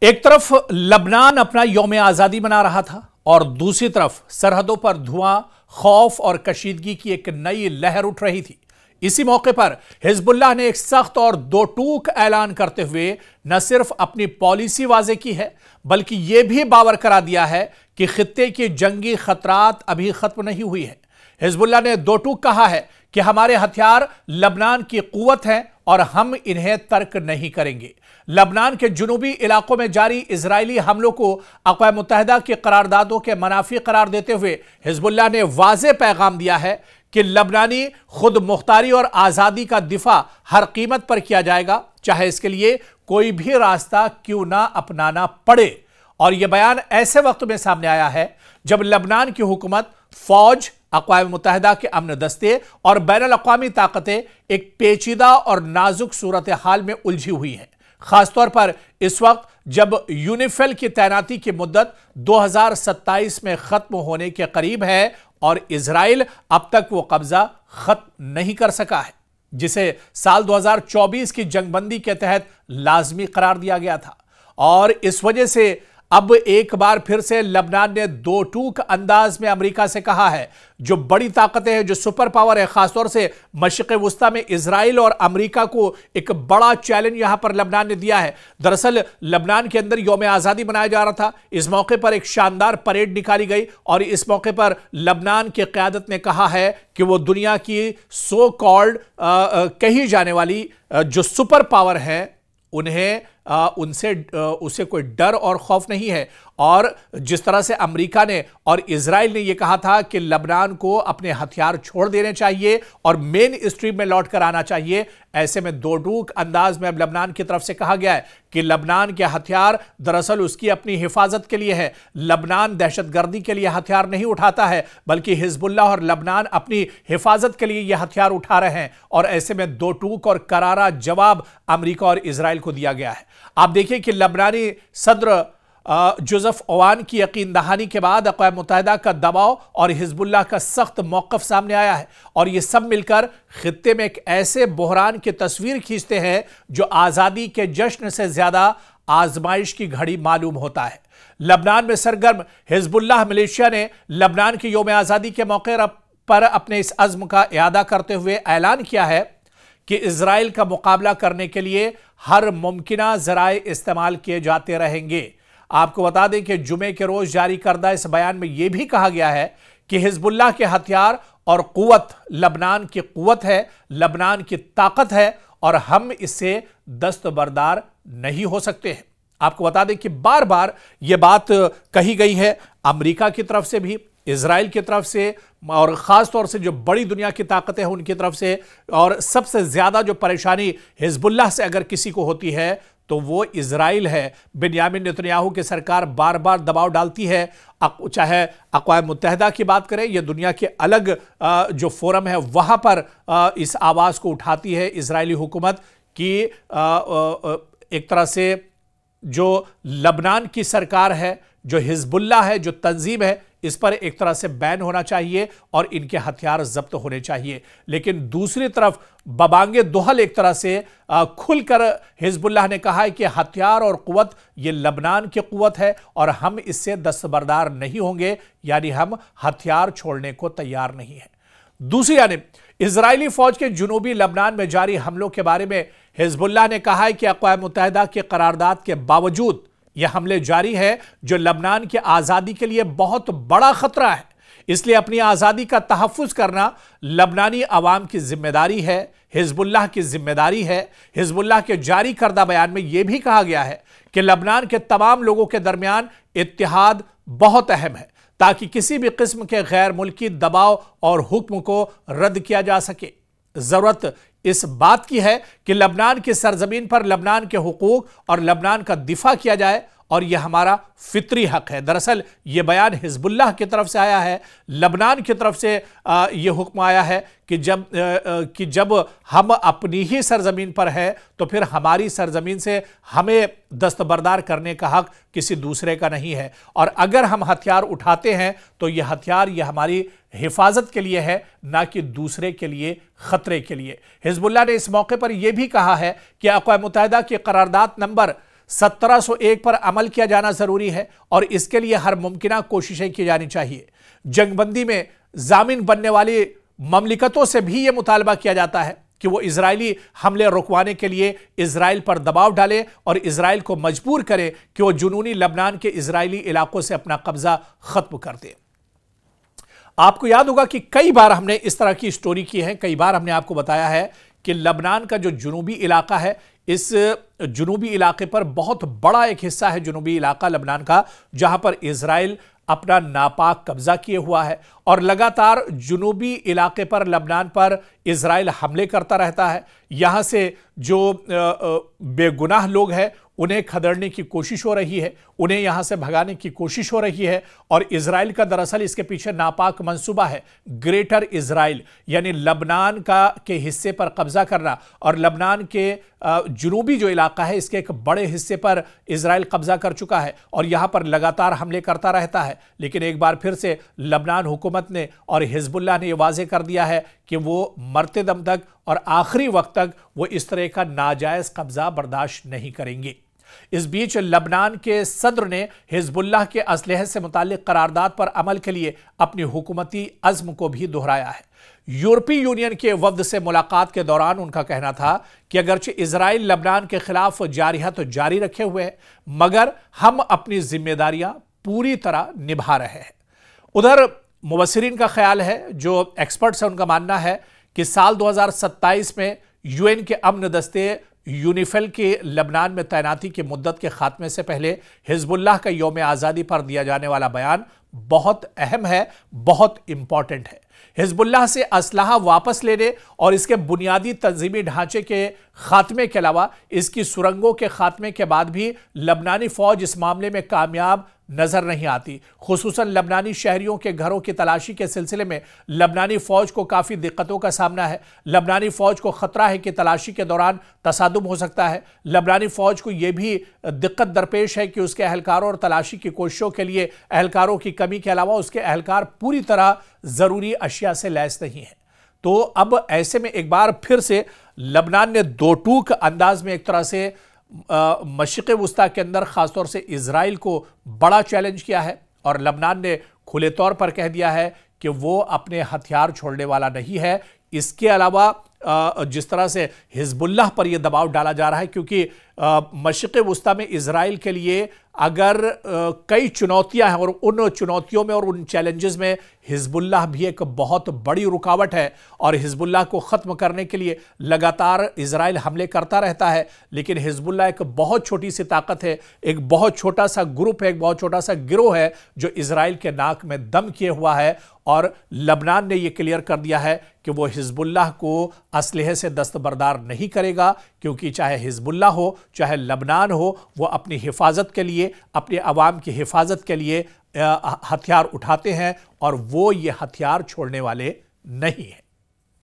एक तरफ लबनान अपना यौम आज़ादी मना रहा था और दूसरी तरफ सरहदों पर धुआं, खौफ और कशीदगी की एक नई लहर उठ रही थी। इसी मौके पर हिजबुल्लाह ने एक सख्त और दो टूक ऐलान करते हुए न सिर्फ अपनी पॉलिसी वाजे की है, बल्कि यह भी बावर करा दिया है कि खित्ते की जंगी खतरात अभी खत्म नहीं हुई है। हिजबुल्लाह ने दो टूक कहा है कि हमारे हथियार लबनान की कुव्वत हैं और हम इन्हें तर्क नहीं करेंगे। लबनान के जुनूबी इलाकों में जारी इजरायली हमलों को अक़वाम मुत्तहिदा की करारदादों के मनाफी करार देते हुए हिजबुल्लाह ने वाज़ेह पैगाम दिया है कि लबनानी खुद मुख्तारी और आज़ादी का दिफा हर कीमत पर किया जाएगा, चाहे इसके लिए कोई भी रास्ता क्यों ना अपनाना पड़े। और यह बयान ऐसे वक्त में सामने आया है जब लबनान की हुकूमत, फौज, अक़वाम मुत्तहिदा के अमन दस्ते और बैनुल अक़वामी ताकतें एक पेचीदा और नाजुक सूरत हाल में उलझी हुई हैं, खासतौर पर इस वक्त जब यूनिफिल की तैनाती की मुद्दत 2027 में खत्म होने के करीब है और इजराइल अब तक वो कब्जा खत्म नहीं कर सका है, जिसे साल 2024 की जंगबंदी के तहत लाजमी करार दिया गया था। और इस वजह से अब एक बार फिर से लबनान ने दो टूक अंदाज में अमेरिका से कहा है, जो बड़ी ताकतें हैं, जो सुपर पावर है, खासतौर से मशरिक़ वुस्ता में इजराइल और अमेरिका को एक बड़ा चैलेंज यहां पर लबनान ने दिया है। दरअसल लबनान के अंदर यौम आज़ादी मनाया जा रहा था। इस मौके पर एक शानदार परेड निकाली गई और इस मौके पर लबनान की क़यादत ने कहा है कि वो दुनिया की सो कॉल्ड कही जाने वाली जो सुपर पावर है उन्हें उसे कोई डर और खौफ नहीं है। और जिस तरह से अमेरिका ने और इजराइल ने यह कहा था कि लबनान को अपने हथियार छोड़ देने चाहिए और मेन स्ट्रीम में लौट कर आना चाहिए, ऐसे में दो टूक अंदाज में अब लबनान की तरफ से कहा गया है कि लबनान के हथियार दरअसल उसकी अपनी हिफाजत के लिए है। लबनान दहशतगर्दी के लिए हथियार नहीं उठाता है, बल्कि हिजबुल्लाह और लबनान अपनी हिफाजत के लिए यह हथियार उठा रहे हैं। और ऐसे में दो टूक और करारा जवाब अमेरिका और इजराइल को दिया गया है। आप देखिए कि लबनानी सदर जोसेफ ओवान की यकीन दहानी के बाद अक़वाम मुत्तहिदा का दबाव और हिजबुल्लाह का सख्त मौक़िफ़ सामने आया है और ये सब मिलकर खित्ते में एक ऐसे बहरान की तस्वीर खींचते हैं जो आज़ादी के जश्न से ज़्यादा आजमाइश की घड़ी मालूम होता है। लबनान में सरगर्म हिजबुल्लाह मिलिशिया ने लबनान की यौम आज़ादी के मौके पर अपने इस अज़्म का इआदा करते हुए ऐलान किया है कि इजराइल का मुकाबला करने के लिए हर मुमकिना ज़राए इस्तेमाल किए जाते रहेंगे। आपको बता दें कि जुमे के रोज जारी करदा इस बयान में यह भी कहा गया है कि हिजबुल्लाह के हथियार और कुव्वत लबनान की कुव्वत है, लबनान की ताकत है और हम इससे दस्तबरदार नहीं हो सकते हैं। आपको बता दें कि बार बार यह बात कही गई है अमेरिका की तरफ से भी, इजराइल की तरफ से और ख़ास तौर से जो बड़ी दुनिया की ताकतें हैं उनकी तरफ से। और सबसे ज़्यादा जो परेशानी हिजबुल्लाह से अगर किसी को होती है तो वो इजराइल है। बिन्यामिन नेतन्याहू की सरकार बार बार दबाव डालती है, चाहे अक़वाम मुत्तहिदा की बात करें या दुनिया के अलग जो फोरम है वहाँ पर इस आवाज़ को उठाती है इजरायली हुकूमत की एक तरह से जो लबनान की सरकार है, जो हिजबुल्लाह है, जो तंजीम है, इस पर एक तरह से बैन होना चाहिए और इनके हथियार जब्त होने चाहिए। लेकिन दूसरी तरफ बबांगे दोहल एक तरह से खुलकर हिजबुल्लाह ने कहा है कि हथियार और कुव्वत ये लबनान की कुव्वत है और हम इससे दस्तबरदार नहीं होंगे, यानी हम हथियार छोड़ने को तैयार नहीं है। दूसरी जानिब इजरायली फौज के जुनूबी लबनान में जारी हमलों के बारे में हिजबुल्लाह ने कहा है कि अक़वाम मुत्तहिदा के करारदाद के बावजूद यह हमले जारी है, जो लबनान की आज़ादी के लिए बहुत बड़ा खतरा है। इसलिए अपनी आज़ादी का तहफ़्फ़ुज़ करना लबनानी अवाम की जिम्मेदारी है, हिजबुल्लाह की जिम्मेदारी है। हिजबुल्लाह के जारी करदा बयान में यह भी कहा गया है कि लबनान के तमाम लोगों के दरमियान इत्तिहाद बहुत अहम है, ताकि किसी भी किस्म के गैर मुल्की दबाव और हुक्म को रद्द किया जा सके। ज़रूरत इस बात की है कि लबनान की सरजमीन पर लबनान के हुकूक और लबनान का दिफा किया जाए और यह हमारा फितरी हक है। दरअसल यह बयान हिजबुल्लाह की तरफ से आया है, लबनान की तरफ से यह हुक्म आया है कि जब हम अपनी ही सरजमीन पर हैं तो फिर हमारी सरजमीन से हमें दस्तबरदार करने का हक किसी दूसरे का नहीं है। और अगर हम हथियार उठाते हैं तो यह हथियार यह हमारी हिफाजत के लिए है, ना कि दूसरे के लिए, खतरे के लिए। हिजबुल्लाह ने इस मौके पर यह भी कहा है कि अक़वाम मुत्तहिदा की करारदाद नंबर 1701 पर अमल किया जाना जरूरी है और इसके लिए हर मुमकिन कोशिशें की जानी चाहिए। जंगबंदी में जामिन बनने वाली ममलिकतों से भी यह मुतालबा किया जाता है कि वो इजरायली हमले रुकवाने के लिए इजराइल पर दबाव डाले और इजराइल को मजबूर करे कि वो जुनूनी लबनान के इजरायली इलाकों से अपना कब्जा खत्म कर दे। आपको याद होगा कि कई बार हमने इस तरह की स्टोरी की है, कई बार हमने आपको बताया है कि लबनान का जो जुनूबी इलाका है, इस जुनूबी इलाके पर बहुत बड़ा एक हिस्सा है जुनूबी इलाका लबनान का, जहां पर इजराइल अपना नापाक कब्जा किए हुआ है और लगातार जुनूबी इलाके पर लबनान पर इजराइल हमले करता रहता है। यहां से जो बेगुनाह लोग हैं उन्हें खदेड़ने की कोशिश हो रही है, उन्हें यहां से भगाने की कोशिश हो रही है और इजराइल का दरअसल इसके पीछे नापाक मंसूबा है ग्रेटर इजराइल, यानी लबनान के हिस्से पर कब्जा करना। और लबनान के जुनूबी जो इलाका है इसके एक बड़े हिस्से पर इजराइल कब्जा कर चुका है और यहां पर लगातार हमले करता रहता है। लेकिन एक बार फिर से लबनान हुकूमत ने और हिजबुल्लाह ने यह वाजे कर दिया है कि वो मरते दम तक और आखिरी वक्त तक वो इस तरह का नाजायज कब्जा बर्दाश्त नहीं करेंगे। इस बीच लबनान के सदर ने हिजबुल्लाह के असलहे से मुताल्लिक करारदाद पर अमल के लिए अपनी हुकूमती अज़्म को भी दोहराया है। यूरोपीय यूनियन के वफ्द से मुलाकात के दौरान उनका कहना था कि अगरचे इजराइल लबनान के खिलाफ जारियत जारी रखे हुए है, मगर हम अपनी जिम्मेदारियां पूरी तरह निभा रहे हैं। उधर मुबस्सिरीन का ख्याल है, जो एक्सपर्ट्स हैं उनका मानना है कि साल 2027 में यूएन के अमन दस्ते यूनिफिल के लबनान में तैनाती की मुद्दत के खात्मे से पहले हिजबुल्लाह का यौम आज़ादी पर दिया जाने वाला बयान बहुत अहम है, बहुत इंपॉर्टेंट है। हिजबुल्लाह से असलहा वापस लेने और इसके बुनियादी तंजीमी ढांचे के खात्मे के अलावा इसकी सुरंगों के खात्मे के बाद भी लबनानी फौज इस मामले में कामयाब नजर नहीं आती। खुसूसन लबनानी शहरियों के घरों की तलाशी के सिलसिले में लबनानी फौज को काफ़ी दिक्कतों का सामना है। लबनानी फौज को खतरा है कि तलाशी के दौरान तसादुम हो सकता है। लबनानी फौज को यह भी दिक्कत दरपेश है कि उसके अहलकारों और तलाशी की कोशिशों के लिए अहलकारों की कमी के अलावा उसके अहलकार पूरी तरह ज़रूरी अशिया से लैस नहीं है। तो अब ऐसे में एक बार फिर से लबनान ने दो टूक अंदाज में एक तरह से मशरिक़ वुस्ता के अंदर ख़ासतौर से इजराइल को बड़ा चैलेंज किया है और लबनान ने खुले तौर पर कह दिया है कि वो अपने हथियार छोड़ने वाला नहीं है। इसके अलावा जिस तरह से हिजबुल्लाह पर यह दबाव डाला जा रहा है, क्योंकि मशरिक़ वुस्ता में इजराइल के लिए अगर कई चुनौतियां हैं और उन चुनौतियों में और उन चैलेंजेस में हिजबुल्लाह भी एक बहुत बड़ी रुकावट है और हिजबुल्लाह को ख़त्म करने के लिए लगातार इजराइल हमले करता रहता है। लेकिन हिजबुल्लाह एक बहुत छोटी सी ताकत है, एक बहुत छोटा सा ग्रुप है, एक बहुत छोटा सा गिरोह है जो इजराइल के नाक में दम किए हुआ है और लबनान ने यह क्लियर कर दिया है कि वो हिजबुल्लाह को असलहे से दस्तबरदार नहीं करेगा, क्योंकि चाहे हिजबुल्लाह हो चाहे लबनान हो, वो अपनी हिफाजत के लिए, अपने अवाम की हिफाजत के लिए हथियार उठाते हैं और वो ये हथियार छोड़ने वाले नहीं हैं।